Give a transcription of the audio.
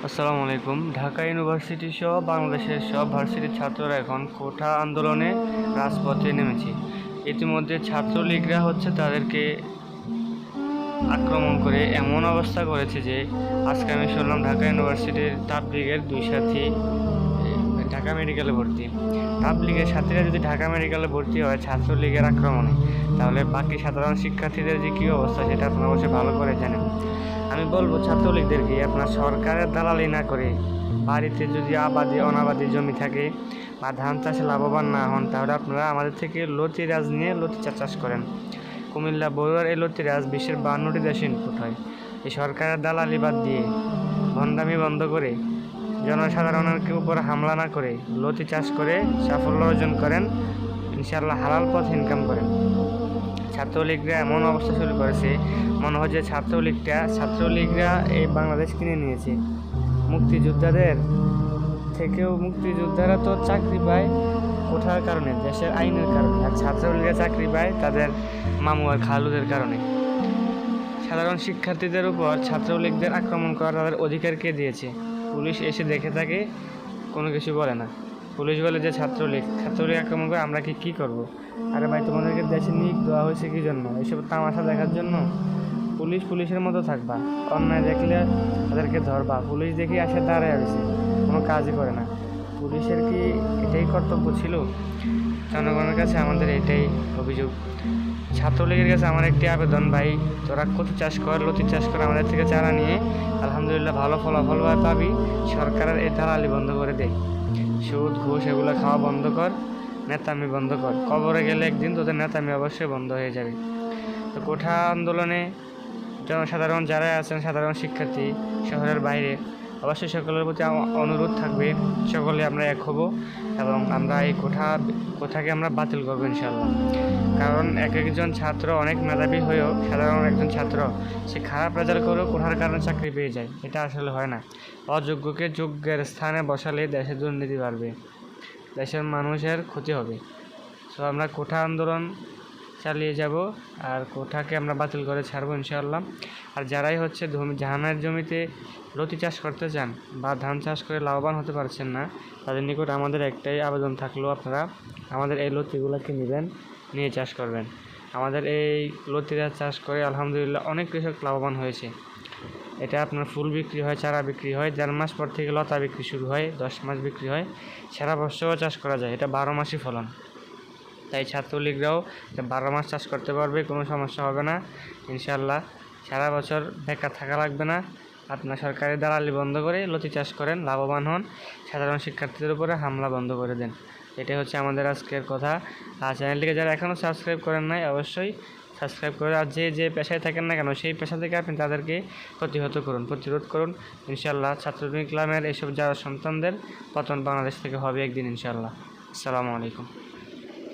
আসসালামু আলাইকুম। ঢাকা ইউনিভার্সিটি সহ বাংলাদেশের সব ভার্সিটির ছাত্ররা এখন কোটা আন্দোলনে রাজপথে নেমেছে। ইতিমধ্যে ছাত্রলীগরা তাদেরকে আক্রমণ করে এমন অবস্থা করেছে যে আজকে আমি শুনলাম ঢাকা ইউনিভার্সিটির তাবলিগের দুই সাথী ঢাকা মেডিকেলে ভর্তি। তাবলিগের সাথীরা যদি ঢাকা মেডিকেলে ভর্তি হয় ছাত্রলীগের আক্রমণে, তাহলে বাকি সাধারণ শিক্ষার্থীদের যে কী অবস্থা সেটা আপনারা অবশ্যই ভালো করে জানেন। আমি বলবো ছাত্রলীগদেরকে আপনার সরকারের দালালি না করে বাড়িতে যদি অনাবাদি জমি থাকে বা ধান চাষে লাভবান না হন, তাহলে আপনারা আমাদের থেকে লতিরাজ নিয়ে লতি চাষ করেন। কুমিল্লা বড়ুয়ার এই লতিরাজ বিশ্বের 52টি দেশে ইনপুট হয়। এই সরকারের দালালি বাদ দিয়ে ভণ্ডামি বন্ধ করে জনসাধারণের উপর হামলা না করে লতি চাষ করে সাফল্য অর্জন করেন, ইনশাআল্লাহ হালাল পথ ইনকাম করেন। ছাত্রলীগরা এমন অবস্থা শুরু করেছে, মনে হয় যে ছাত্রলীগরা এই বাংলাদেশ কিনে নিয়েছে। মুক্তিযোদ্ধাদের থেকেও মুক্তিযোদ্ধারা তো চাকরি পায় কোঠার কারণে, দেশের আইনের কারণে, আর ছাত্রলীগরা চাকরি পায় তাদের মামু আর খালুদের কারণে। সাধারণ শিক্ষার্থীদের উপর ছাত্রলীগদের আক্রমণ করা তাদের অধিকার কে দিয়েছে? পুলিশ এসে দেখে থাকে, কোনো কিছু বলে না। পুলিশ বলে যে ছাত্রলীগ আক্রমণ করে, আমরা কী করবো? আরে ভাই, তোমাদেরকে দেশে নিয়োগ দেওয়া হয়েছে কী জন্য? এইসব তামাশা দেখার জন্য? পুলিশের মতো থাকবা, অন্যায় দেখলে তাদেরকে ধরবা। পুলিশ দেখি আসে দাঁড়ায় আছে, কোনো কাজই করে না। পুলিশের কি এটাই কর্তব্য ছিল? জনগণের কাছে আমাদের এটাই অভিযোগ। ছাত্রলীগের কাছে আমার একটি আবেদন, ভাই তোরা লতি চাষ কর, আমাদের থেকে চারা নিয়ে আলহামদুলিল্লাহ ভালো ফলাফল পাবি। সরকারের এই দালালি বন্ধ করে দেয়, সুদ ঘুষ এগুলো খাওয়া বন্ধ কর, নেতামি বন্ধ কর। কবরে গেলে একদিন তোদের নেতামি অবশ্যই বন্ধ হয়ে যাবে। তো কোঠা আন্দোলনে জনসাধারণ যারা আছেন, সাধারণ শিক্ষার্থী শহরের বাইরে, অবশ্যই সকলের প্রতি অনুরোধ থাকবে, সকলে আমরা এক হব এবং আমরা এই কোঠাকে আমরা বাতিল করবো ইনশাআল্লাহ। কারণ একজন ছাত্র অনেক মেধাবী হয়েও, সাধারণ একজন ছাত্র সে খারাপ রেজাল্ট করেও কোঠার কারণে চাকরি পেয়ে যায়, এটা আসলে হয় না। অযোগ্যকে যোগ্যের স্থানে বসালে দেশে দুর্নীতি বাড়বে, দেশের মানুষের ক্ষতি হবে। সো আমরা কোঠা আন্দোলন চালিয়ে যাব আর কোঠাকে আমরা বাতিল করে ছাড়বো ইনশাআল্লাহ। আর যারাই ধানের জমিতে লতি চাষ করতে চান বা ধান চাষ করে লাভবান হতে পারছেন না, তাদের নিকট আমাদের একটাই আবেদন থাকলো, আপনারা আমাদের এই লতিগুলোকে নেবেন, নিয়ে চাষ করবেন। আমাদের এই লতিরা চাষ করে আলহামদুলিল্লাহ অনেক কৃষক লাভবান হয়েছে। এটা আপনার ফুল বিক্রি হয়, চারা বিক্রি হয়, 1.5 মাস পর থেকে লতা বিক্রি শুরু হয়, 10 মাস বিক্রি হয়, সারা বছরও চাষ করা যায়, এটা 12 মাসই ফলন। তাই ছাত্রলীগরাও 12 মাস চাষ করতে পারবে, কোনো সমস্যা হবে না ইনশাআল্লাহ। সারা বছর বেকার থাকা লাগবে না। আপনার সরকারি দালালি বন্ধ করে লতি চাষ করেন, লাভবান হন, সাধারণ শিক্ষার্থীদের উপরে হামলা বন্ধ করে দেন। এটাই হচ্ছে আমাদের আজকের কথা। আর চ্যানেলটিকে যারা এখনও সাবস্ক্রাইব করেন নাই, অবশ্যই সাবস্ক্রাইব করে, আর যে পেশায় থাকেন না কেন সেই পেশা থেকে আপনি তাদেরকে প্রতিরোধ করুন ইনশাআল্লাহ। ছাত্রলীগ ইসলামের এইসব যারা সন্তানদের পতন বাংলাদেশ থেকে হবে একদিন ইনশাআল্লাহ। আসসালামু আলাইকুম।